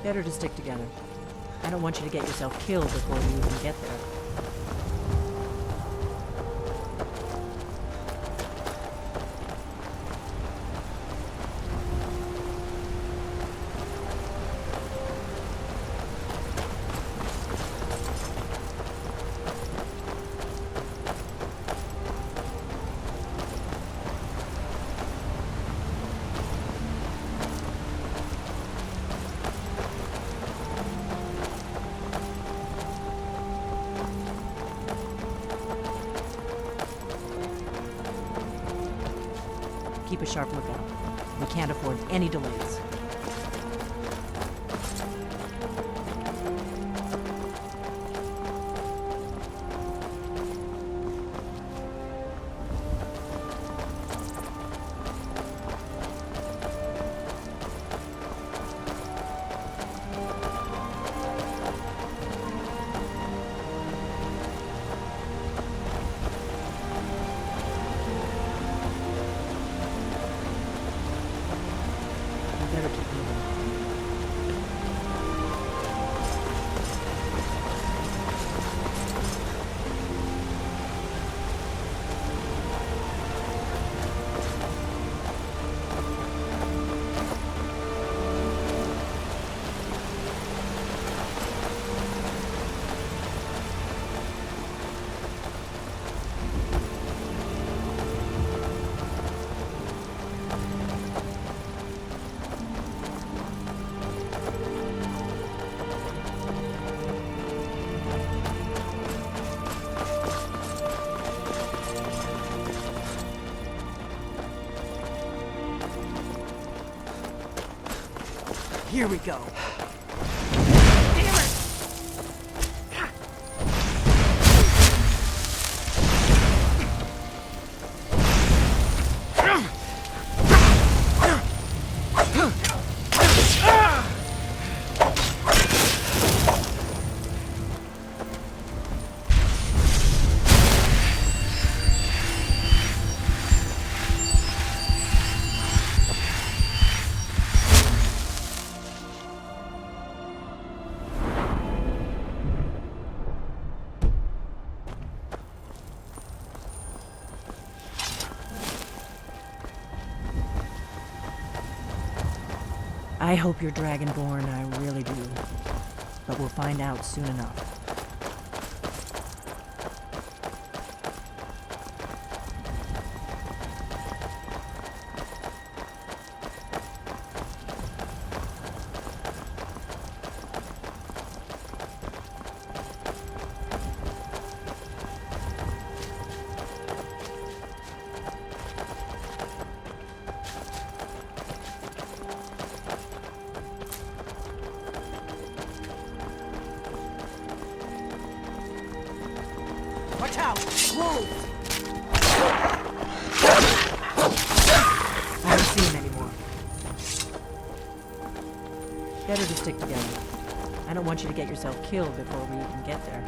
Better to stick together. I don't want you to get yourself killed before we even get there. Keep a sharp lookout. We can't afford any delays. Better keep moving. Here we go. I hope you're Dragonborn, I really do. But we'll find out soon enough. Watch out! Wolves! I don't see him anymore. Better to stick together. I don't want you to get yourself killed before we even get there.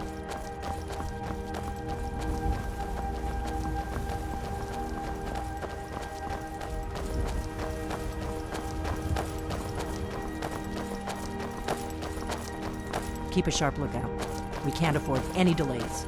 Keep a sharp lookout. We can't afford any delays.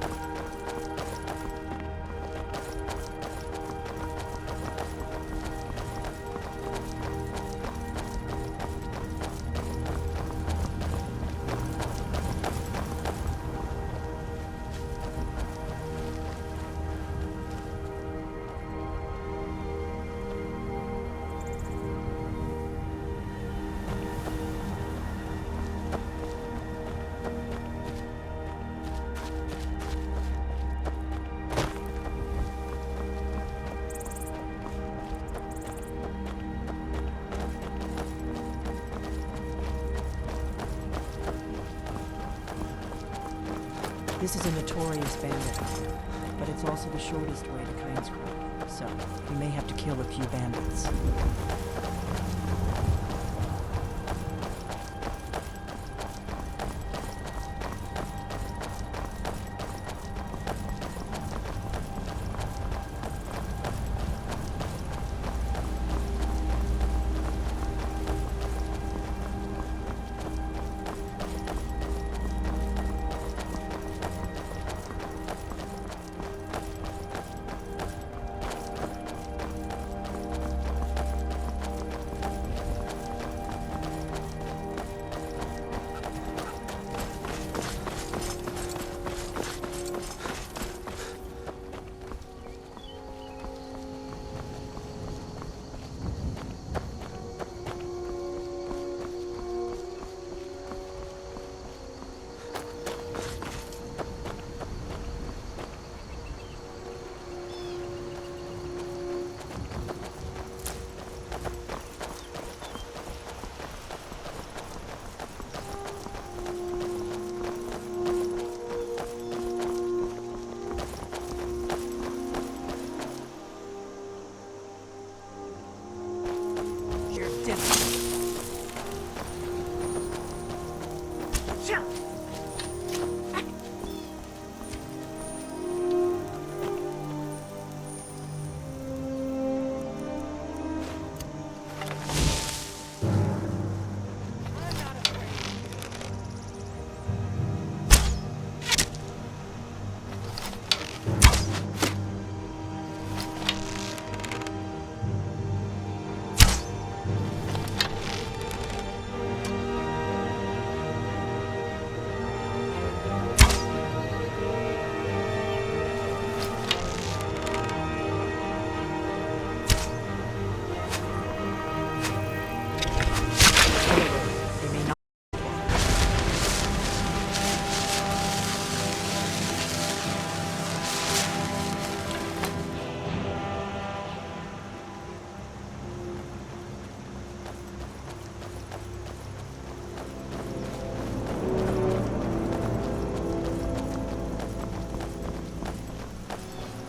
This is a notorious bandit route, but it's also the shortest way to Kynesgrove, so we may have to kill a few bandits.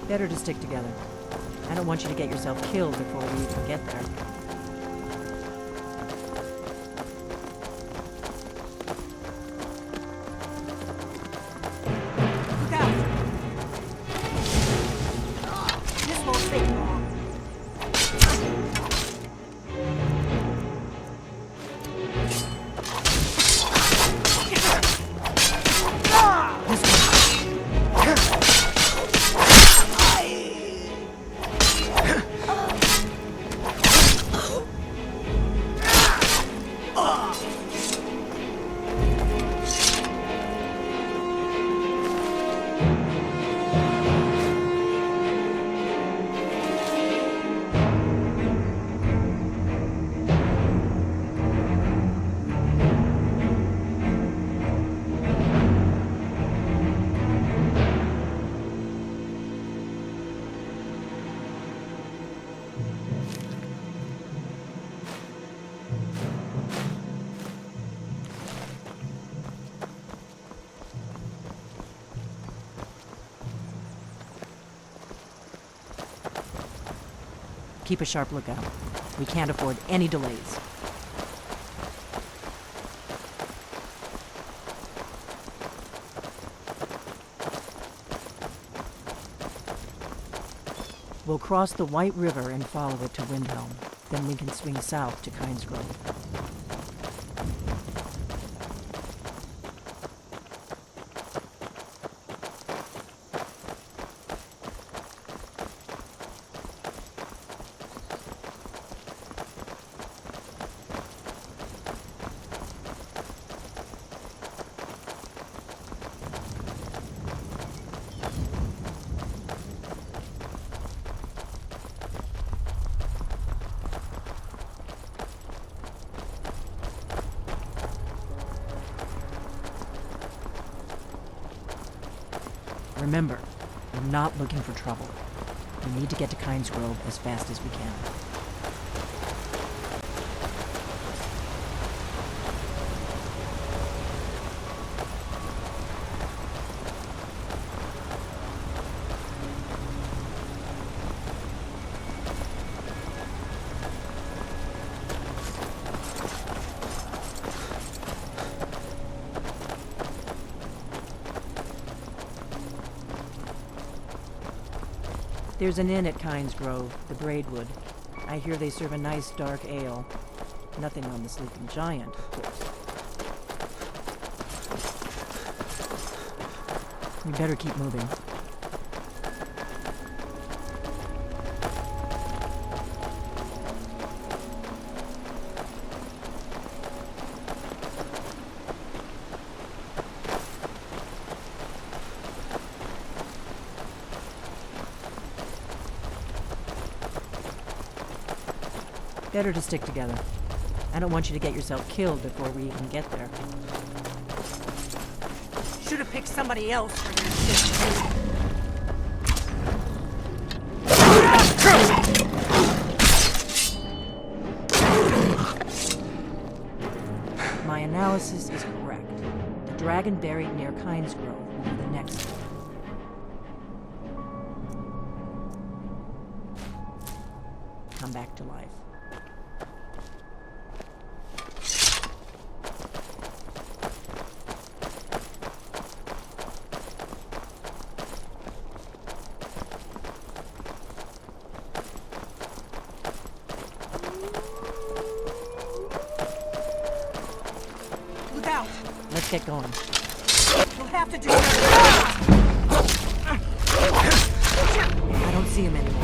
Better to stick together. I don't want you to get yourself killed before we even get there. Look out! This won't take long. Keep a sharp lookout. We can't afford any delays. We'll cross the White River and follow it to Windhelm. Then we can swing south to Kynes Grove. Remember, we're not looking for trouble. We need to get to Kynes Grove as fast as we can. There's an inn at Kynes Grove, the Braidwood. I hear they serve a nice dark ale. Nothing on the Sleeping Giant, of course. We better keep moving. Better to stick together. I don't want you to get yourself killed before we even get there. Should have picked somebody else for this. My analysis is correct. The dragon buried near Kynes Grove will be the next one. Come back to life. Let's get going. You'll have to do that. I don't see him anymore.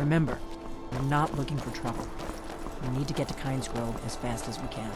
Remember, we're not looking for trouble. We need to get to Kynes Grove as fast as we can.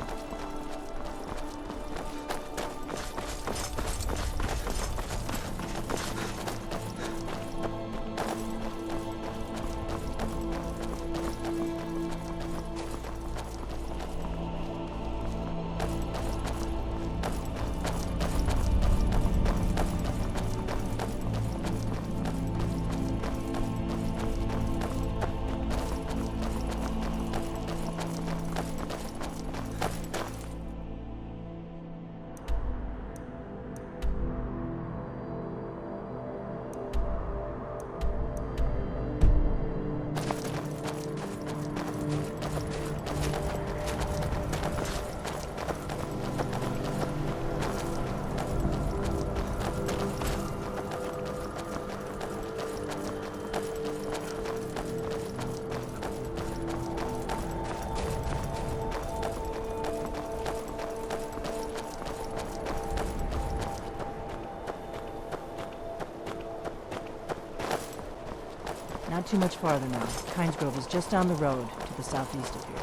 Not too much farther now. Kynes Grove is just down the road to the southeast of here.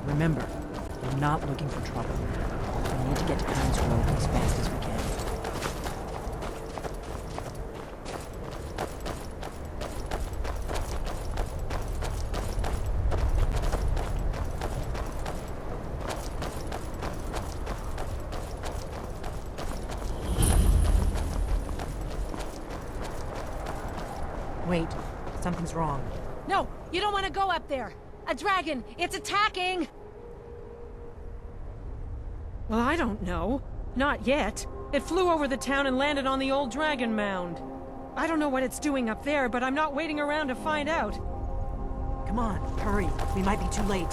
Remember, we're not looking for trouble. We need to get to Kynes Grove as fast as we can. Wait, something's wrong. No, you don't want to go up there. A dragon, it's attacking! Well, I don't know. Not yet. It flew over the town and landed on the old dragon mound. I don't know what it's doing up there, but I'm not waiting around to find out. Come on, hurry. We might be too late.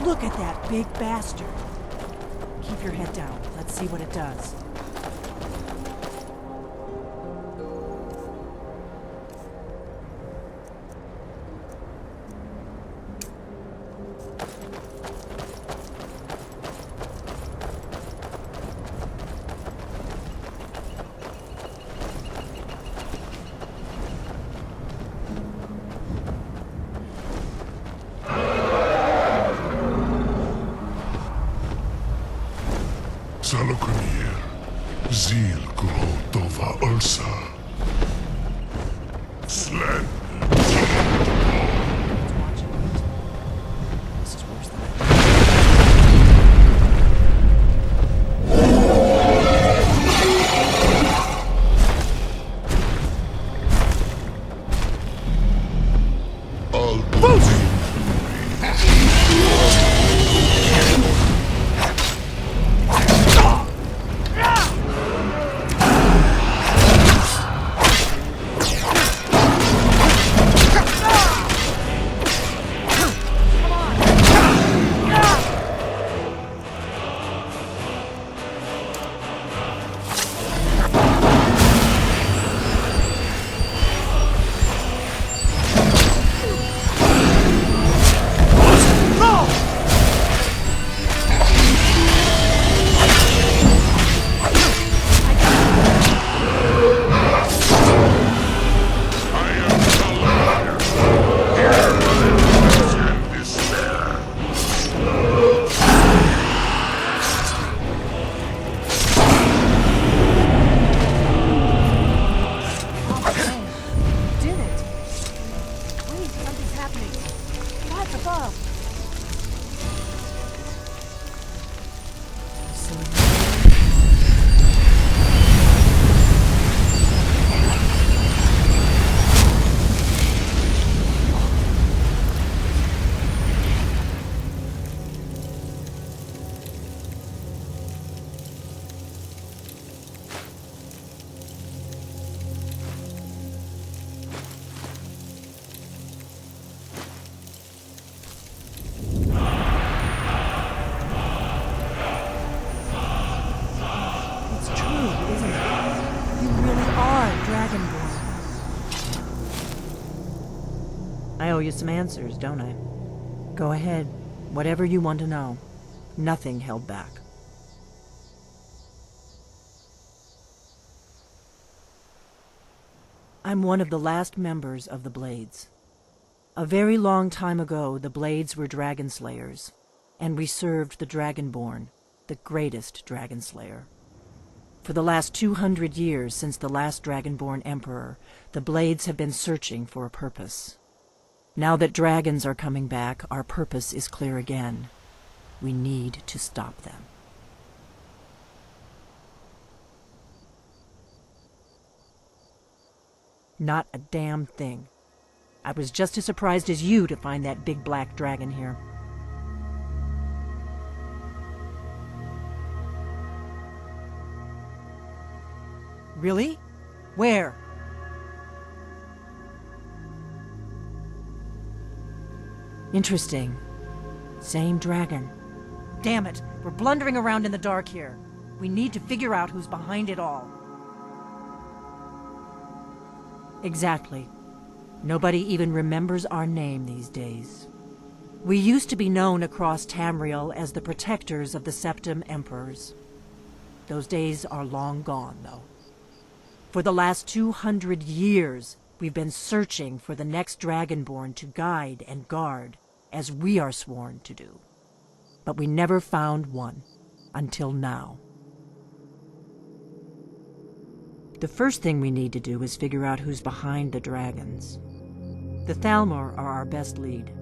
Look at that big bastard. Keep your head down. Let's see what it does. Salokunir, Zil Grotova Ursa. Sled. This is worse than I All boost! above. It's true, isn't it? You really are Dragonborn. I owe you some answers, don't I? Go ahead. Whatever you want to know. Nothing held back. I'm one of the last members of the Blades. A very long time ago, the Blades were dragon slayers, and we served the Dragonborn, the greatest dragon slayer. For the last 200 years since the last Dragonborn Emperor, the Blades have been searching for a purpose. Now that dragons are coming back, our purpose is clear again. We need to stop them. Not a damn thing. I was just as surprised as you to find that big black dragon here. Really? Where? Interesting. Same dragon. Damn it, we're blundering around in the dark here. We need to figure out who's behind it all. Exactly. Nobody even remembers our name these days. We used to be known across Tamriel as the protectors of the Septim Emperors. Those days are long gone, though. For the last 200 years, we've been searching for the next Dragonborn to guide and guard, as we are sworn to do. But we never found one, until now. The first thing we need to do is figure out who's behind the dragons. The Thalmor are our best lead.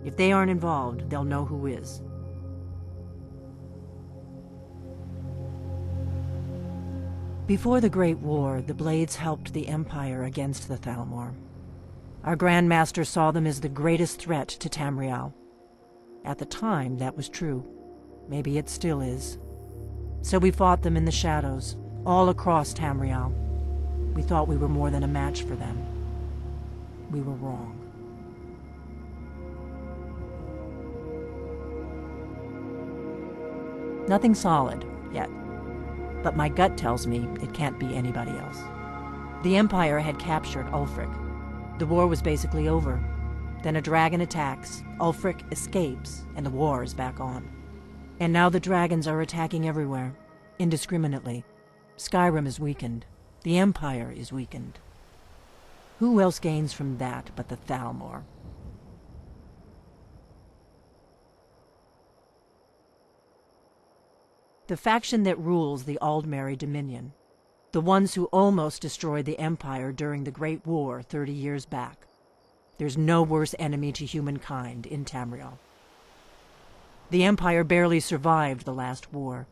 If they aren't involved, they'll know who is. Before the Great War, the Blades helped the Empire against the Thalmor. Our Grand Master saw them as the greatest threat to Tamriel. At the time, that was true. Maybe it still is. So we fought them in the shadows, all across Tamriel. We thought we were more than a match for them. We were wrong. Nothing solid, yet. But my gut tells me it can't be anybody else. The Empire had captured Ulfric. The war was basically over. Then a dragon attacks, Ulfric escapes, and the war is back on. And now the dragons are attacking everywhere, indiscriminately. Skyrim is weakened. The Empire is weakened. Who else gains from that but the Thalmor? The faction that rules the Aldmeri Dominion. The ones who almost destroyed the Empire during the Great War 30 years back. There's no worse enemy to humankind in Tamriel. The Empire barely survived the last war.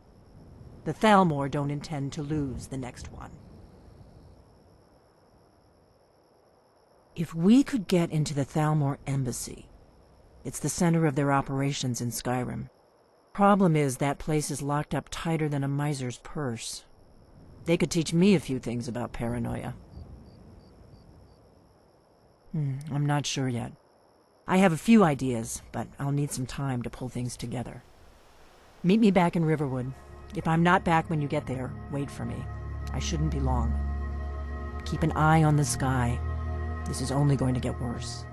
The Thalmor don't intend to lose the next one. If we could get into the Thalmor embassy, it's the center of their operations in Skyrim. Problem is, that place is locked up tighter than a miser's purse. They could teach me a few things about paranoia. I'm not sure yet. I have a few ideas, but I'll need some time to pull things together. Meet me back in Riverwood. If I'm not back when you get there, wait for me. I shouldn't be long. Keep an eye on the sky. This is only going to get worse.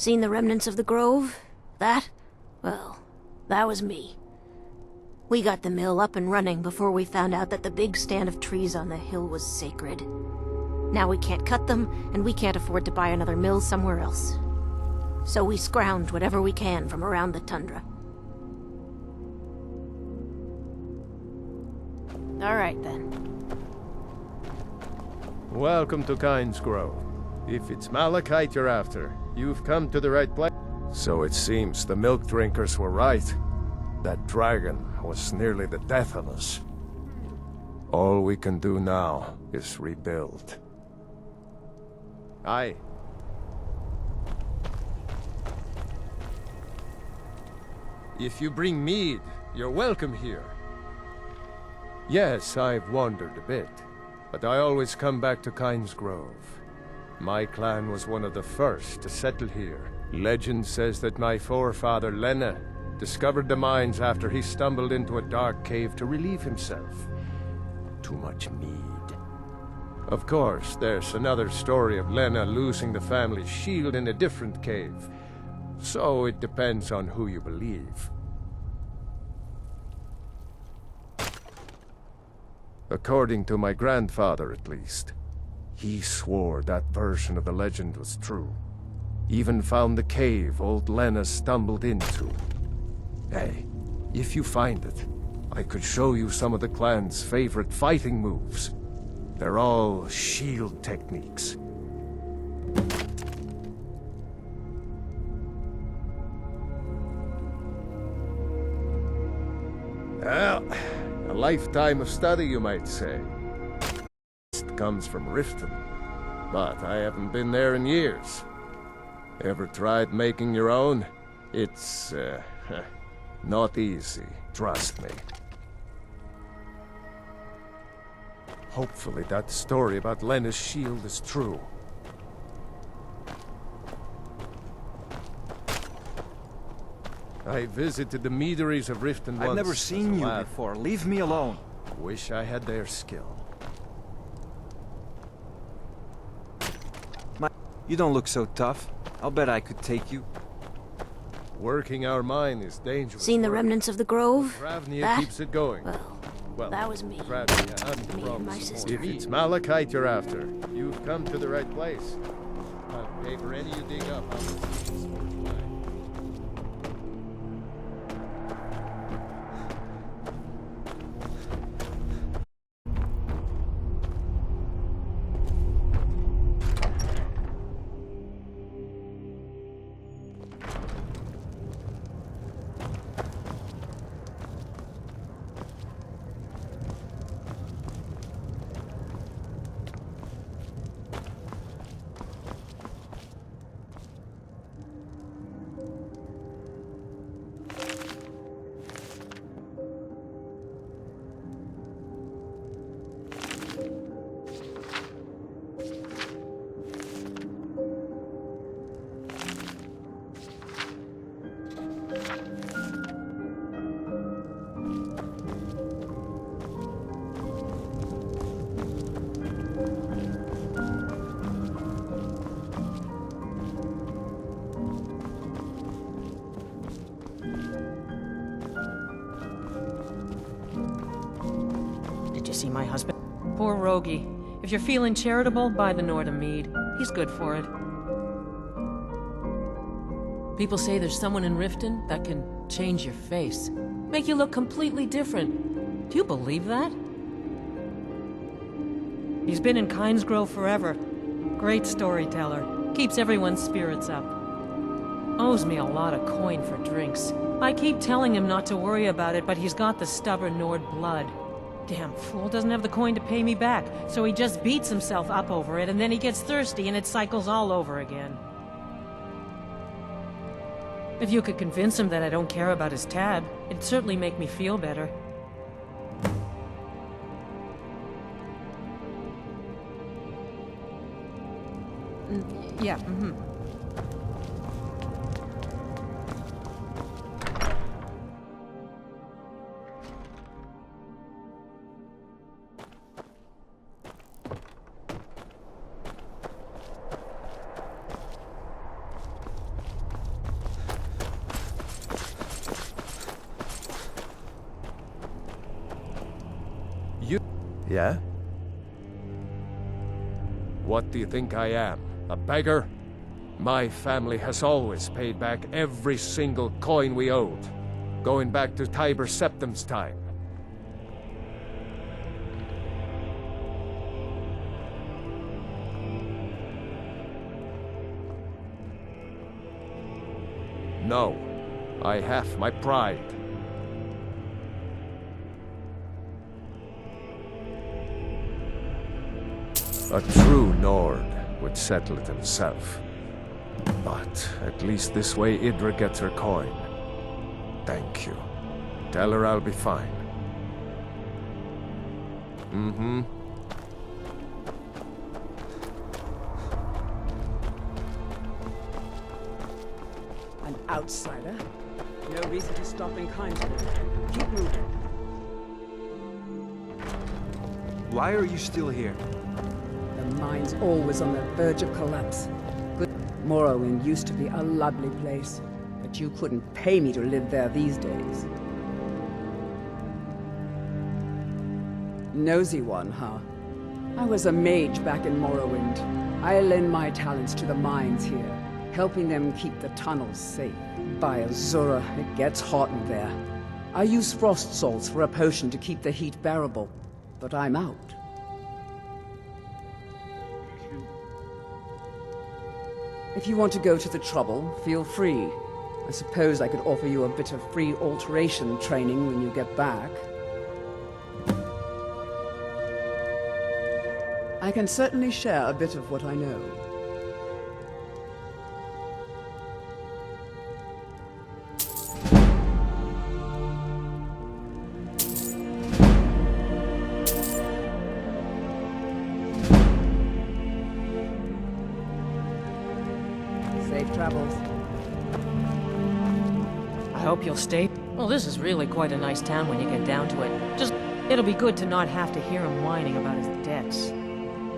Seen the remnants of the grove? That? Well, that was me. We got the mill up and running before we found out that the big stand of trees on the hill was sacred. Now we can't cut them, and we can't afford to buy another mill somewhere else. So we scrounge whatever we can from around the tundra. All right, then. Welcome to Kynes Grove. If it's malachite you're after, you've come to the right place. So it seems the milk drinkers were right. That dragon was nearly the death of us. All we can do now is rebuild. Aye. If you bring mead, you're welcome here. Yes, I've wandered a bit, but I always come back to Kynes Grove. My clan was one of the first to settle here. Legend says that my forefather Lena discovered the mines after he stumbled into a dark cave to relieve himself. Too much mead. Of course, there's another story of Lena losing the family's shield in a different cave. So it depends on who you believe. According to my grandfather, at least. He swore that version of the legend was true. Even found the cave old Lena stumbled into. Hey, if you find it, I could show you some of the clan's favorite fighting moves. They're all shield techniques. Well, a lifetime of study, you might say. It comes from Riften, but I haven't been there in years. Ever tried making your own? It's, not easy, trust me. Hopefully that story about Lena's shield is true. I visited the meaderies of Riften once. I've never seen you before. Leave me alone. Wish I had their skill. You don't look so tough. I'll bet I could take you. Working our mine is dangerous. Seen the work. remnants of the grove? Ravnia That? keeps it going. Well, that was me. Ravnia, I'm Me and my sister. If it's malachite you're after, you've come to the right place. I'll pay for any you dig up. Did you see my husband? Poor Rogie. If you're feeling charitable, buy the Nordham mead. He's good for it. People say there's someone in Riften that can change your face. Make you look completely different. Do you believe that? He's been in Kynes Grove forever. Great storyteller. Keeps everyone's spirits up. Owes me a lot of coin for drinks. I keep telling him not to worry about it, but he's got the stubborn Nord blood. Damn fool doesn't have the coin to pay me back, so he just beats himself up over it, and then he gets thirsty and it cycles all over again. If you could convince him that I don't care about his tab, it'd certainly make me feel better. Yeah, Yeah? What do you think I am? A beggar? My family has always paid back every single coin we owed, going back to Tiber Septim's time. No, I have my pride. A true Nord would settle it himself. But at least this way Idra gets her coin. Thank you. Tell her I'll be fine. Mm-hmm. An outsider? No reason to stop in Kindred. Keep moving. Why are you still here? The mine's always on the verge of collapse. Good. Morrowind used to be a lovely place, but you couldn't pay me to live there these days. Nosy one, huh? I was a mage back in Morrowind. I lend my talents to the mines here, helping them keep the tunnels safe. By Azura, it gets hot in there. I use frost salts for a potion to keep the heat bearable, but I'm out. If you want to go to the trouble, feel free. I suppose I could offer you a bit of free alteration training when you get back. I can certainly share a bit of what I know. Safe travels. I hope you'll stay. Well, this is really quite a nice town when you get down to it. Just, it'll be good to not have to hear him whining about his debts.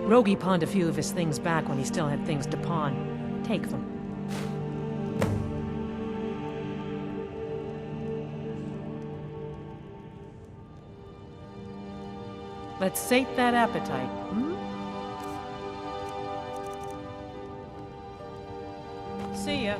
Rogi pawned a few of his things back when he still had things to pawn. Take them. Let's sate that appetite, hmm? See ya.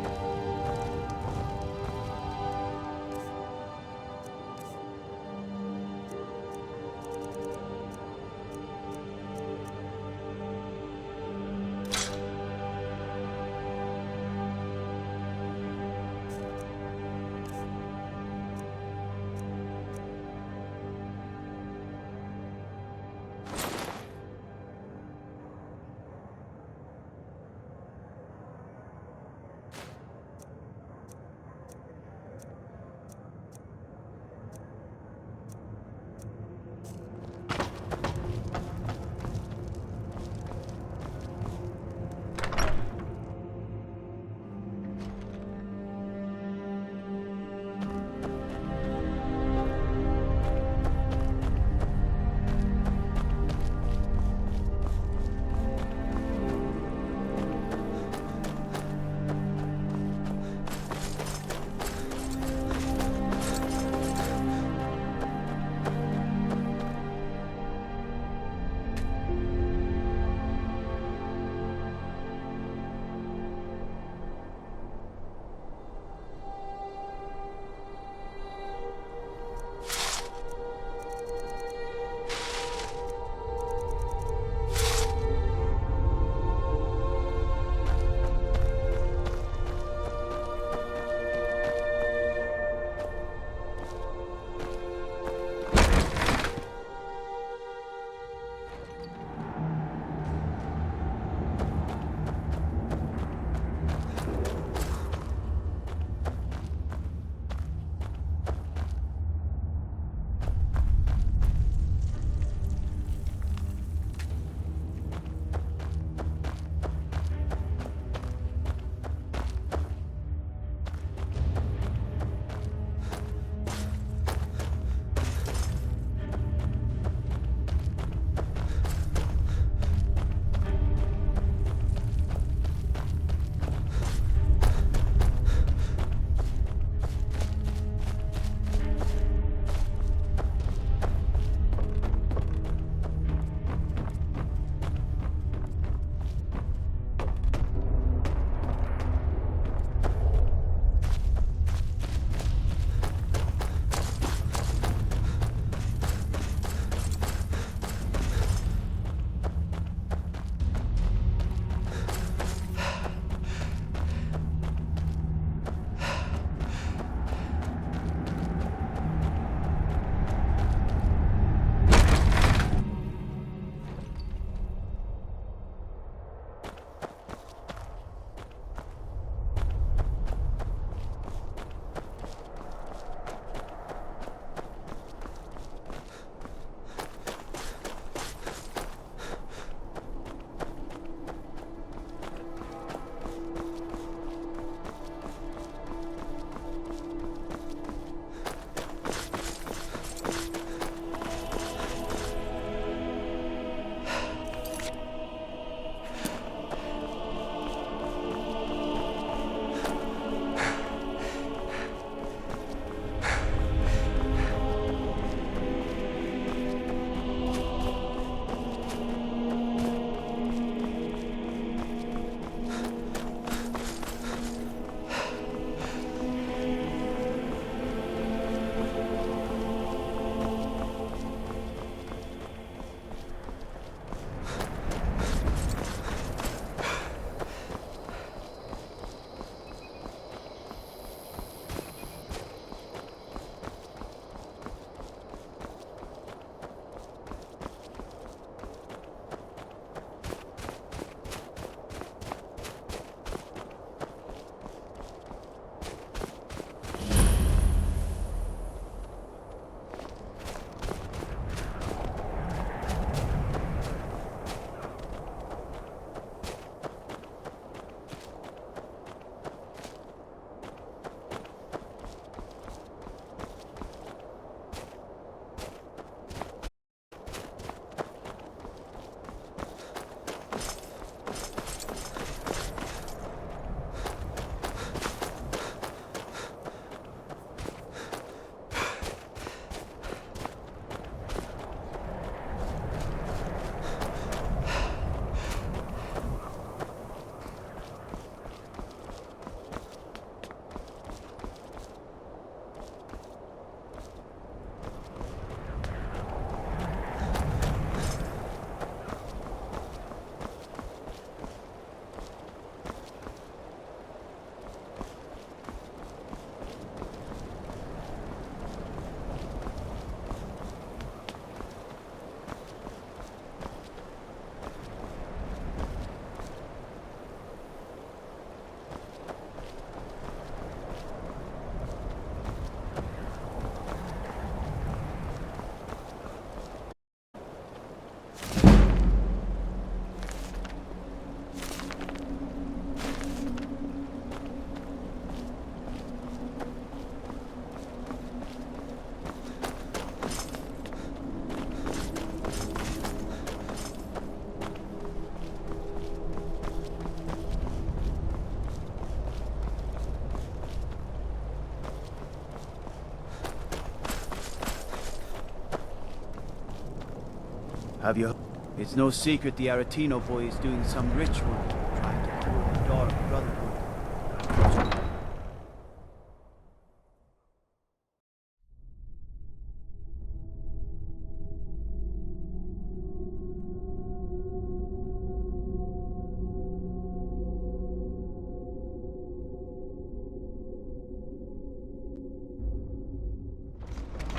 Have you... It's no secret the Aretino boy is doing some ritual, trying to pull the Dark Brotherhood.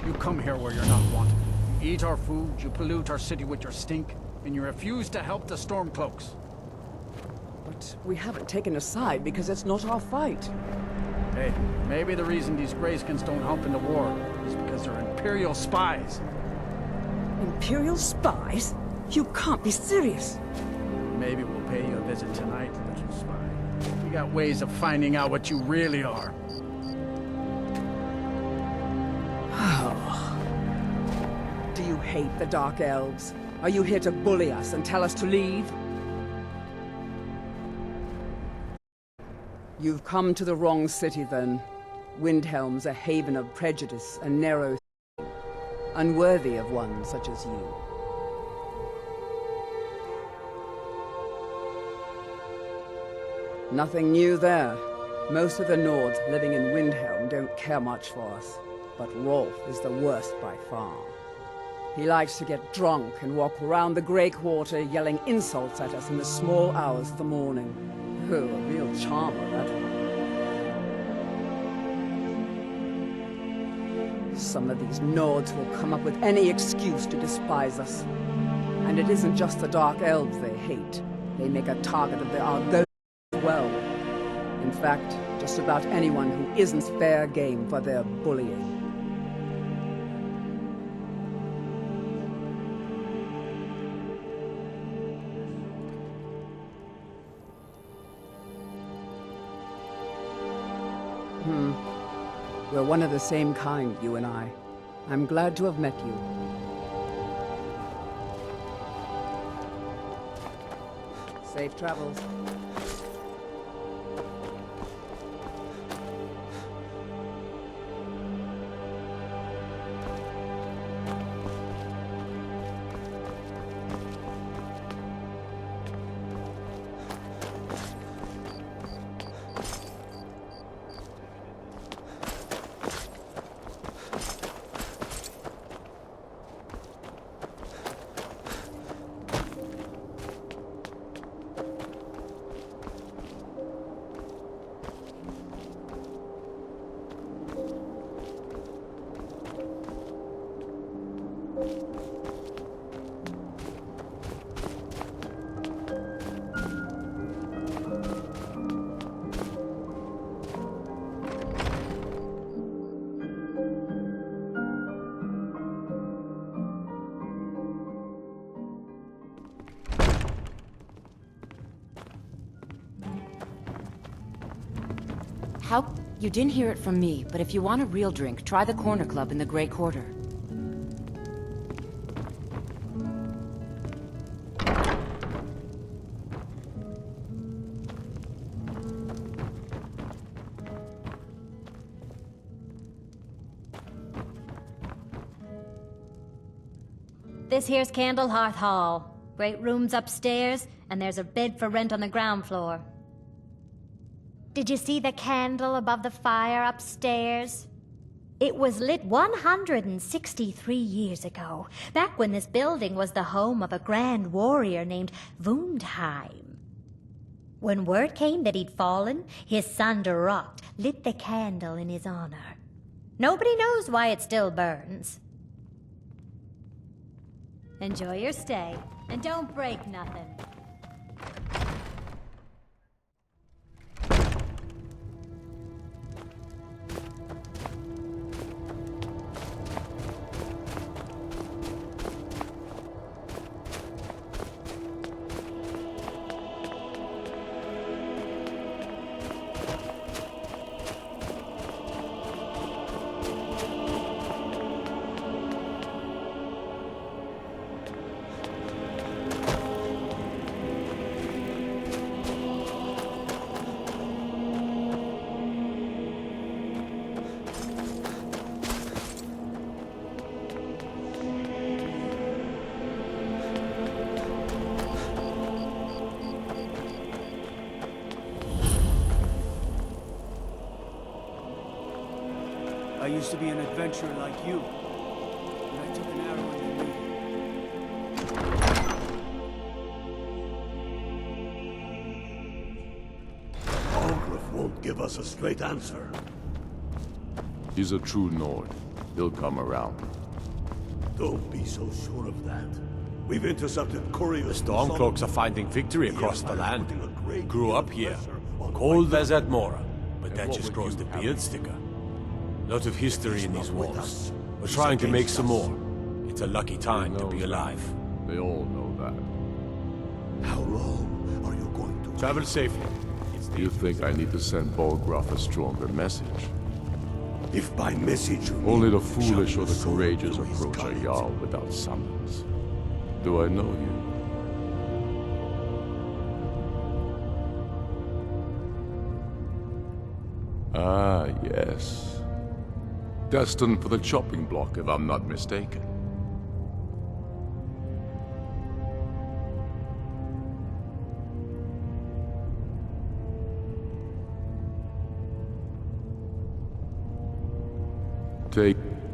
You come here where you're not wanted. You eat our food, you pollute our city with your stink, and you refuse to help the Stormcloaks. But we haven't taken a side because it's not our fight. Hey, maybe the reason these Greyskins don't help in the war is because they're Imperial spies. Imperial spies? You can't be serious. Maybe we'll pay you a visit tonight, little spy. We got ways of finding out what you really are. Do you hate the Dark Elves? Are you here to bully us and tell us to leave? You've come to the wrong city, then. Windhelm's a haven of prejudice and narrow, unworthy of one such as you. Nothing new there. Most of the Nords living in Windhelm don't care much for us, but Rolf is the worst by far. He likes to get drunk and walk around the Grey Quarter yelling insults at us in the small hours of the morning. Oh, a real charmer, that one. Some of these Nords will come up with any excuse to despise us. And it isn't just the Dark Elves they hate. They make a target of our ghosts as well. In fact, just about anyone who isn't fair game for their bullying. We're one of the same kind, you and I. I'm glad to have met you. Safe travels. You didn't hear it from me, but if you want a real drink, try the Corner Club in the Grey Quarter. This here's Candlehearth Hall. Great rooms upstairs, and there's a bed for rent on the ground floor. Did you see the candle above the fire upstairs? It was lit 163 years ago, back when this building was the home of a grand warrior named Wundheim. When word came that he'd fallen, his son Durok lit the candle in his honor. Nobody knows why it still burns. Enjoy your stay, and don't break nothing. I used to be an adventurer like you. But I took an arrow in the knee. Algrif won't give us a straight answer. He's a true Nord. He'll come around. Don't be so sure of that. We've intercepted couriers. The Stormcloaks are finding victory across the land. Grew up here, cold as Admora, but that just grows the beard thicker. Lot of history in these walls. We're trying to make some more. It's a lucky time to be alive. They all know that. How long are you going to travel safely? Do you think I need to send Bolgraf a stronger message? If by message you only the foolish or the courageous approach a Jarl without summons. Do I know you? Ah, yes. Destined for the chopping block, if I'm not mistaken.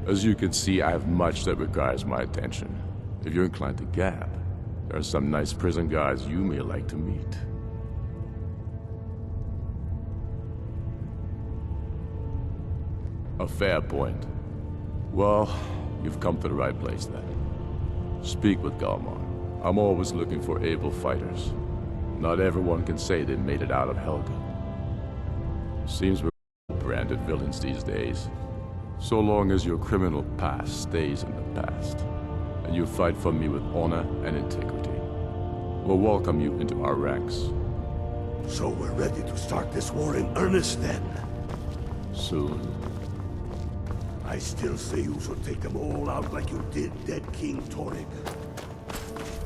As you can see, I have much that requires my attention. If you're inclined to gab, there are some nice prison guards you may like to meet. A fair point. Well, you've come to the right place then. Speak with Galmar. I'm always looking for able fighters. Not everyone can say they made it out of Helga. Seems we're branded villains these days. So long as your criminal past stays in the past, and you fight for me with honor and integrity, we'll welcome you into our ranks. So we're ready to start this war in earnest then? Soon. I still say you should take them all out like you did dead King Torrik.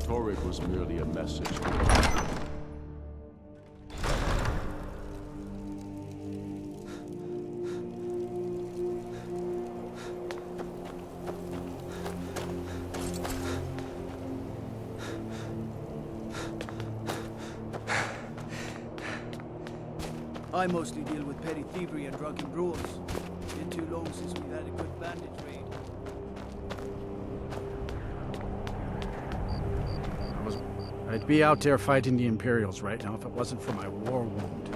Torrik was merely a message. I mostly deal with petty thievery and drunken brawls. Been too long since we've had a good bandit raid. I'd be out there fighting the Imperials right now if it wasn't for my war wound.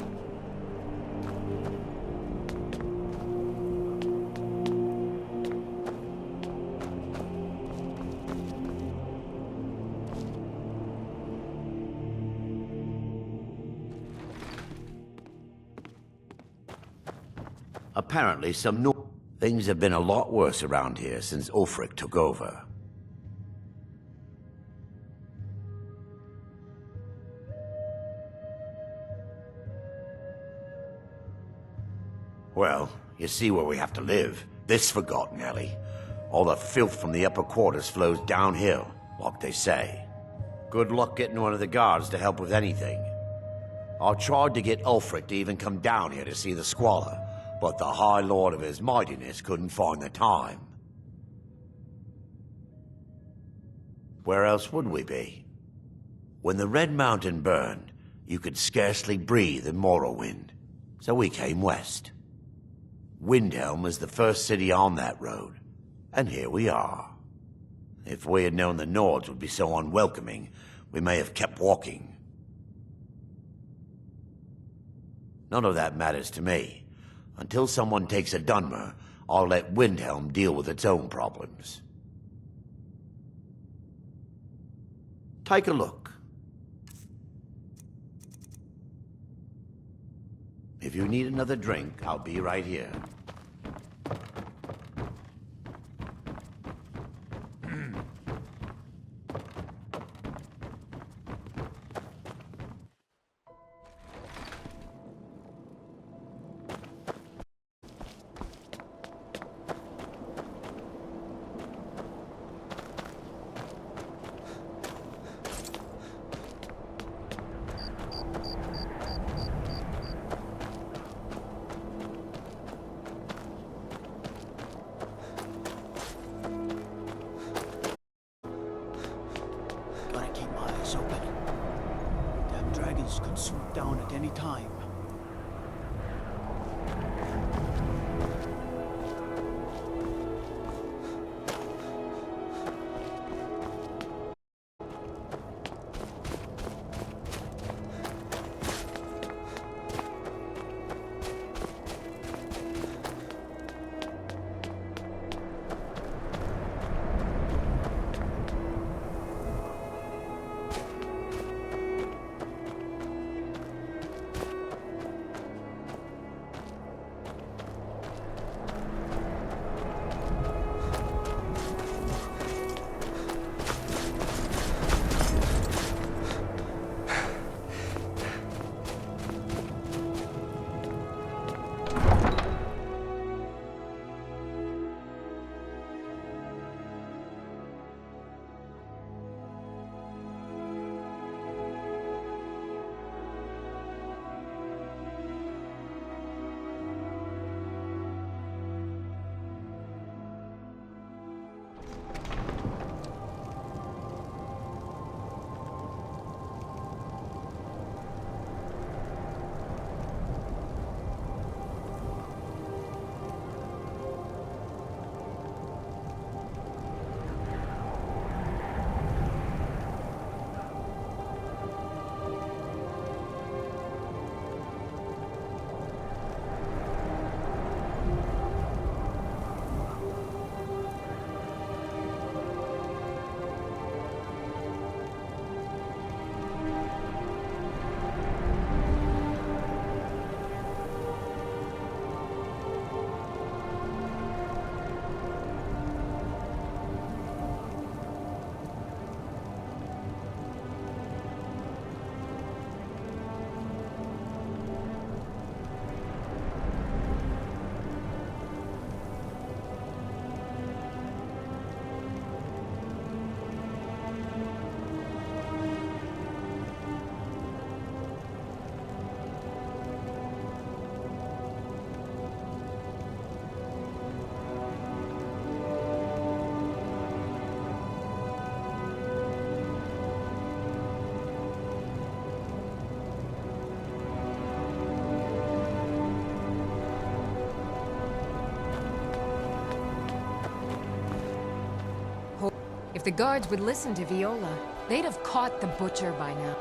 Apparently things have been a lot worse around here since Ulfric took over. Well, you see where we have to live. This forgotten alley. All the filth from the upper quarters flows downhill, like they say. Good luck getting one of the guards to help with anything. I tried to get Ulfric to even come down here to see the squalor, but the High Lord of his mightiness couldn't find the time. Where else would we be? When the Red Mountain burned, you could scarcely breathe in Morrowind, so we came west. Windhelm is the first city on that road, and here we are. If we had known the Nords would be so unwelcoming, we may have kept walking. None of that matters to me. Until someone takes a Dunmer, I'll let Windhelm deal with its own problems. Take a look. If you need another drink, I'll be right here. Could swoop down at any time. If the guards would listen to Viola, they'd have caught the butcher by now.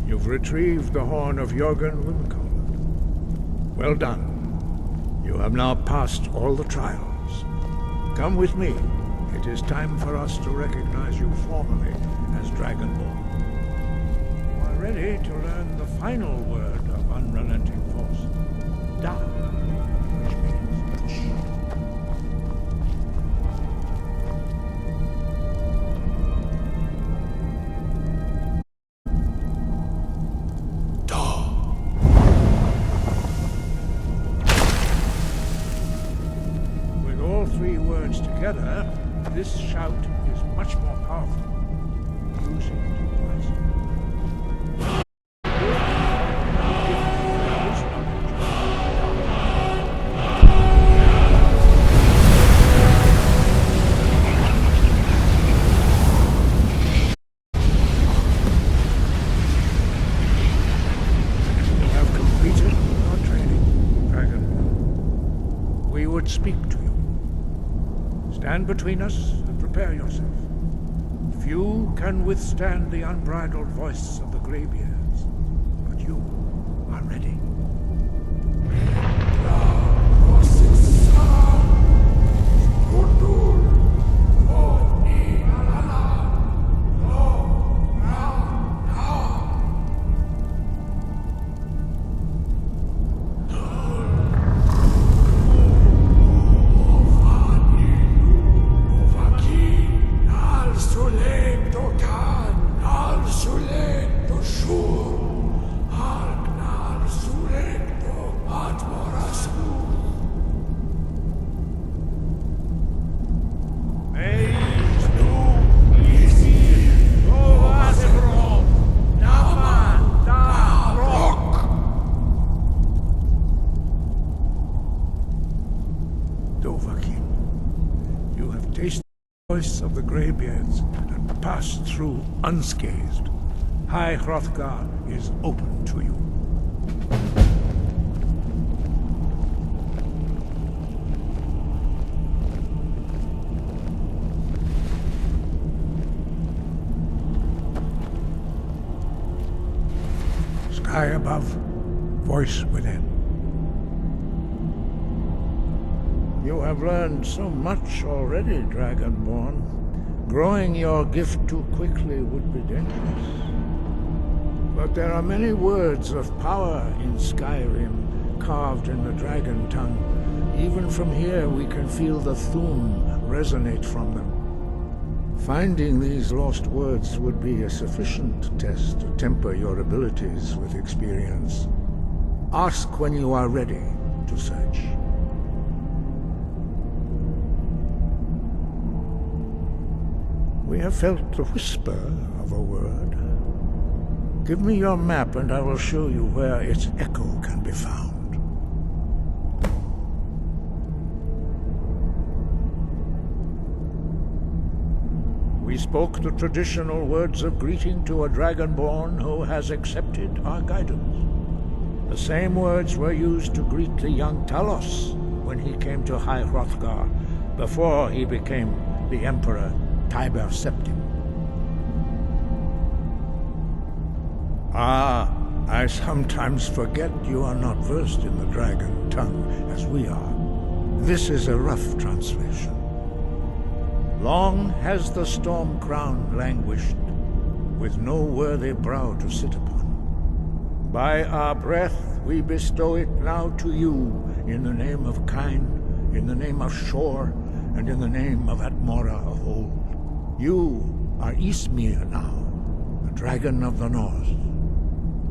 You've retrieved the horn of Jörgen Wimcold. Well done. You have now passed all the trials. Come with me. It is time for us to recognize you formally as Dragonborn. You are ready to learn the final word of unrelenting force. Da, which means push. Together, this shout is much more powerful. Use it wisely. You have completed your training, Dragonborn. We would speak to you. Stand between us and prepare yourself. Few can withstand the unbridled voice of the graybeards, but you are ready. You have tasted the voice of the graybeards and passed through unscathed. High Hrothgar is open to you. Sky above, voice within. You have learned so much already, Dragonborn. Growing your gift too quickly would be dangerous. But there are many words of power in Skyrim, carved in the dragon tongue. Even from here we can feel the Thum resonate from them. Finding these lost words would be a sufficient test to temper your abilities with experience. Ask when you are ready to search. We have felt the whisper of a word. Give me your map and I will show you where its echo can be found. We spoke the traditional words of greeting to a Dragonborn who has accepted our guidance. The same words were used to greet the young Talos when he came to High Hrothgar, before he became the Emperor Tiber Septim. I sometimes forget you are not versed in the dragon tongue as we are. This is a rough translation. Long has the storm crown languished, with no worthy brow to sit upon. By our breath we bestow it now to you, in the name of Kyne, in the name of Shor, and in the name of Atmora of old. You are Ysmir now, the dragon of the north.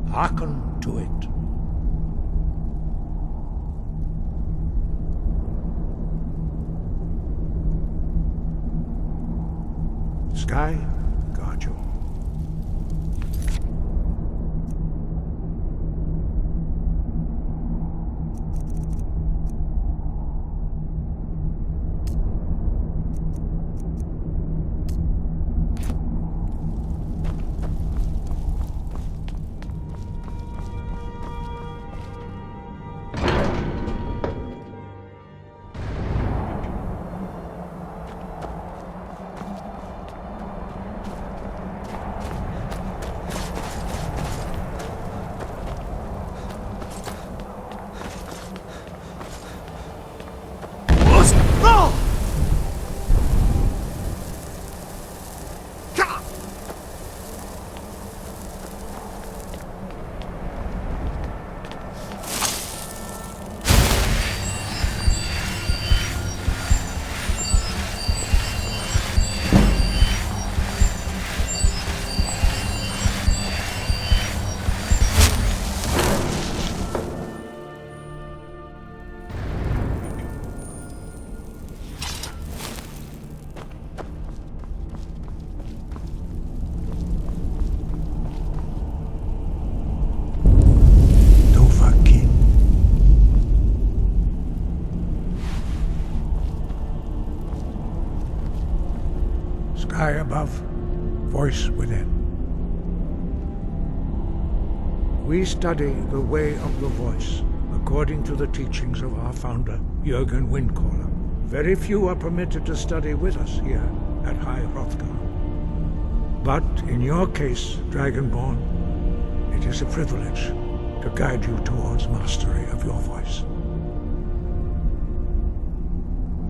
Hearken to it. Sky, guard you. Sky above, voice within. We study the way of the voice, according to the teachings of our founder, Jürgen Windcaller. Very few are permitted to study with us here at High Hrothgar. But in your case, Dragonborn, it is a privilege to guide you towards mastery of your voice.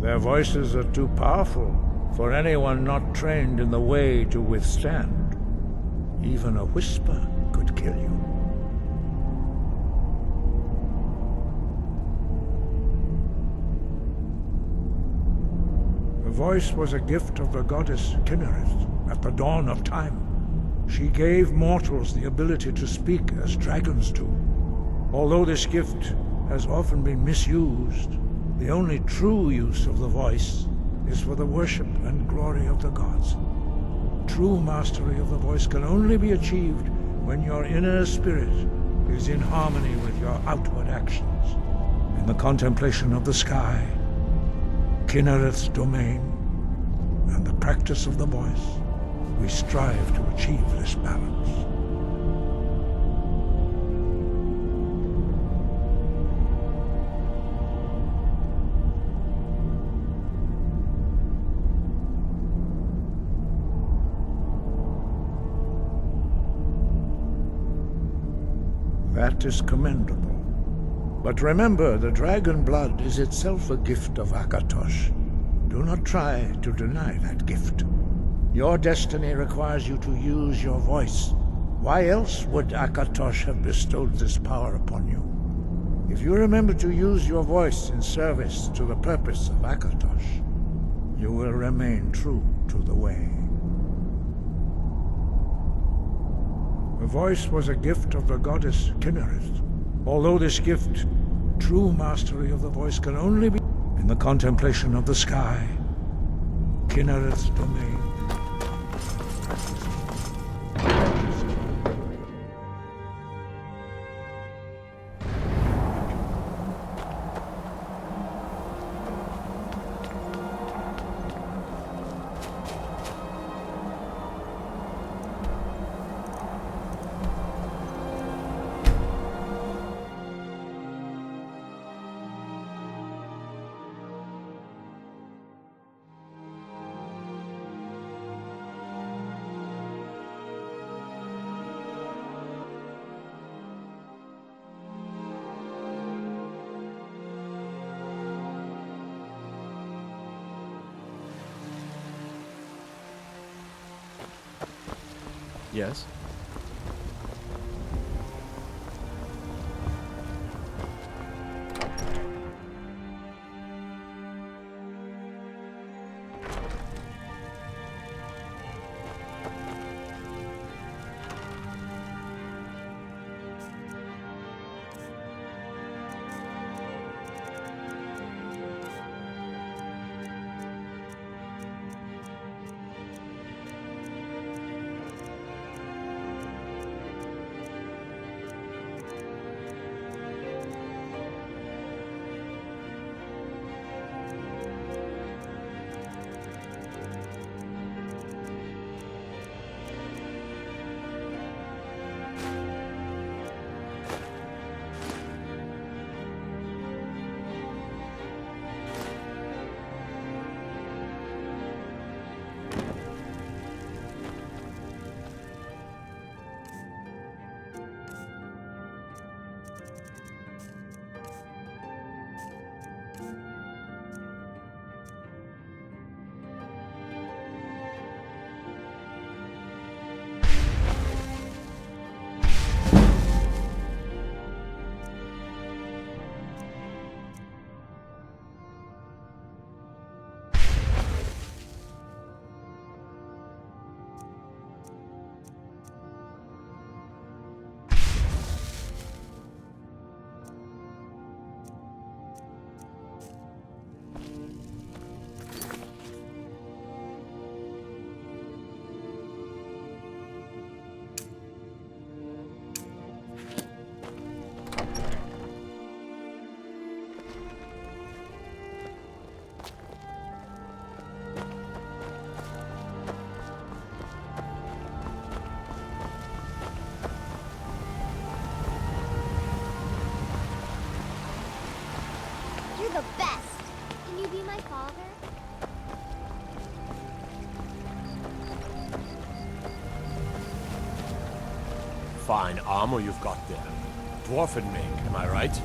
Their voices are too powerful for anyone not trained in the way to withstand. Even a whisper could kill you. The voice was a gift of the goddess Kynareth at the dawn of time. She gave mortals the ability to speak as dragons do. Although this gift has often been misused, the only true use of the voice is for the worship and glory of the gods. True mastery of the voice can only be achieved when your inner spirit is in harmony with your outward actions. In the contemplation of the sky, Kynareth's domain, and the practice of the voice, we strive to achieve this balance. That is commendable. But remember, the dragon blood is itself a gift of Akatosh. Do not try to deny that gift. Your destiny requires you to use your voice. Why else would Akatosh have bestowed this power upon you? If you remember to use your voice in service to the purpose of Akatosh, you will remain true to the way. The voice was a gift of the goddess Kynareth. Although this gift, true mastery of the voice, can only be in the contemplation of the sky, Kynareth's domain. Yes? You're the best. Can you be my father? Fine armor you've got there. Dwarfen make, am I right?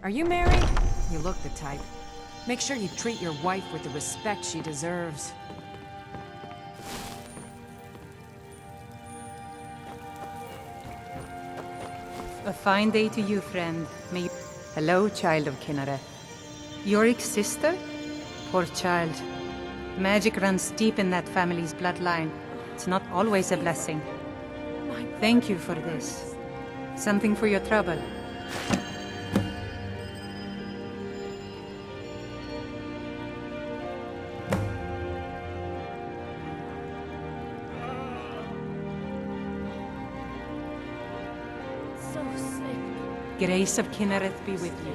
Are you married? You look the type. Make sure you treat your wife with the respect she deserves. A fine day to you, friend. May you... Hello, child of Kinnereth. Yorik's sister? Poor child. Magic runs deep in that family's bloodline. It's not always a blessing. Thank you for this. Something for your trouble. So sick. Grace of Kinnereth be with you.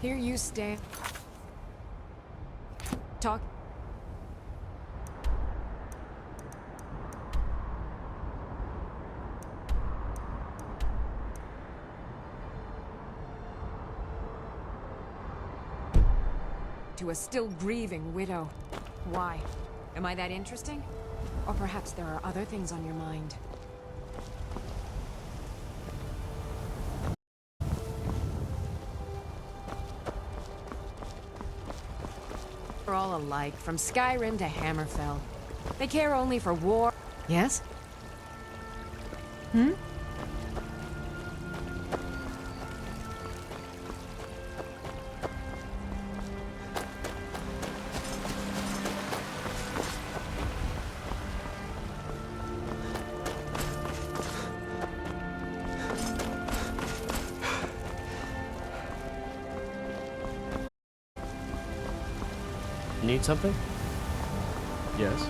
Here you stand. Talk. To a still grieving widow. Why? Am I that interesting? Or perhaps there are other things on your mind. They're all alike, from Skyrim to Hammerfell. They care only for war. Yes? Hmm? Need something? Yes?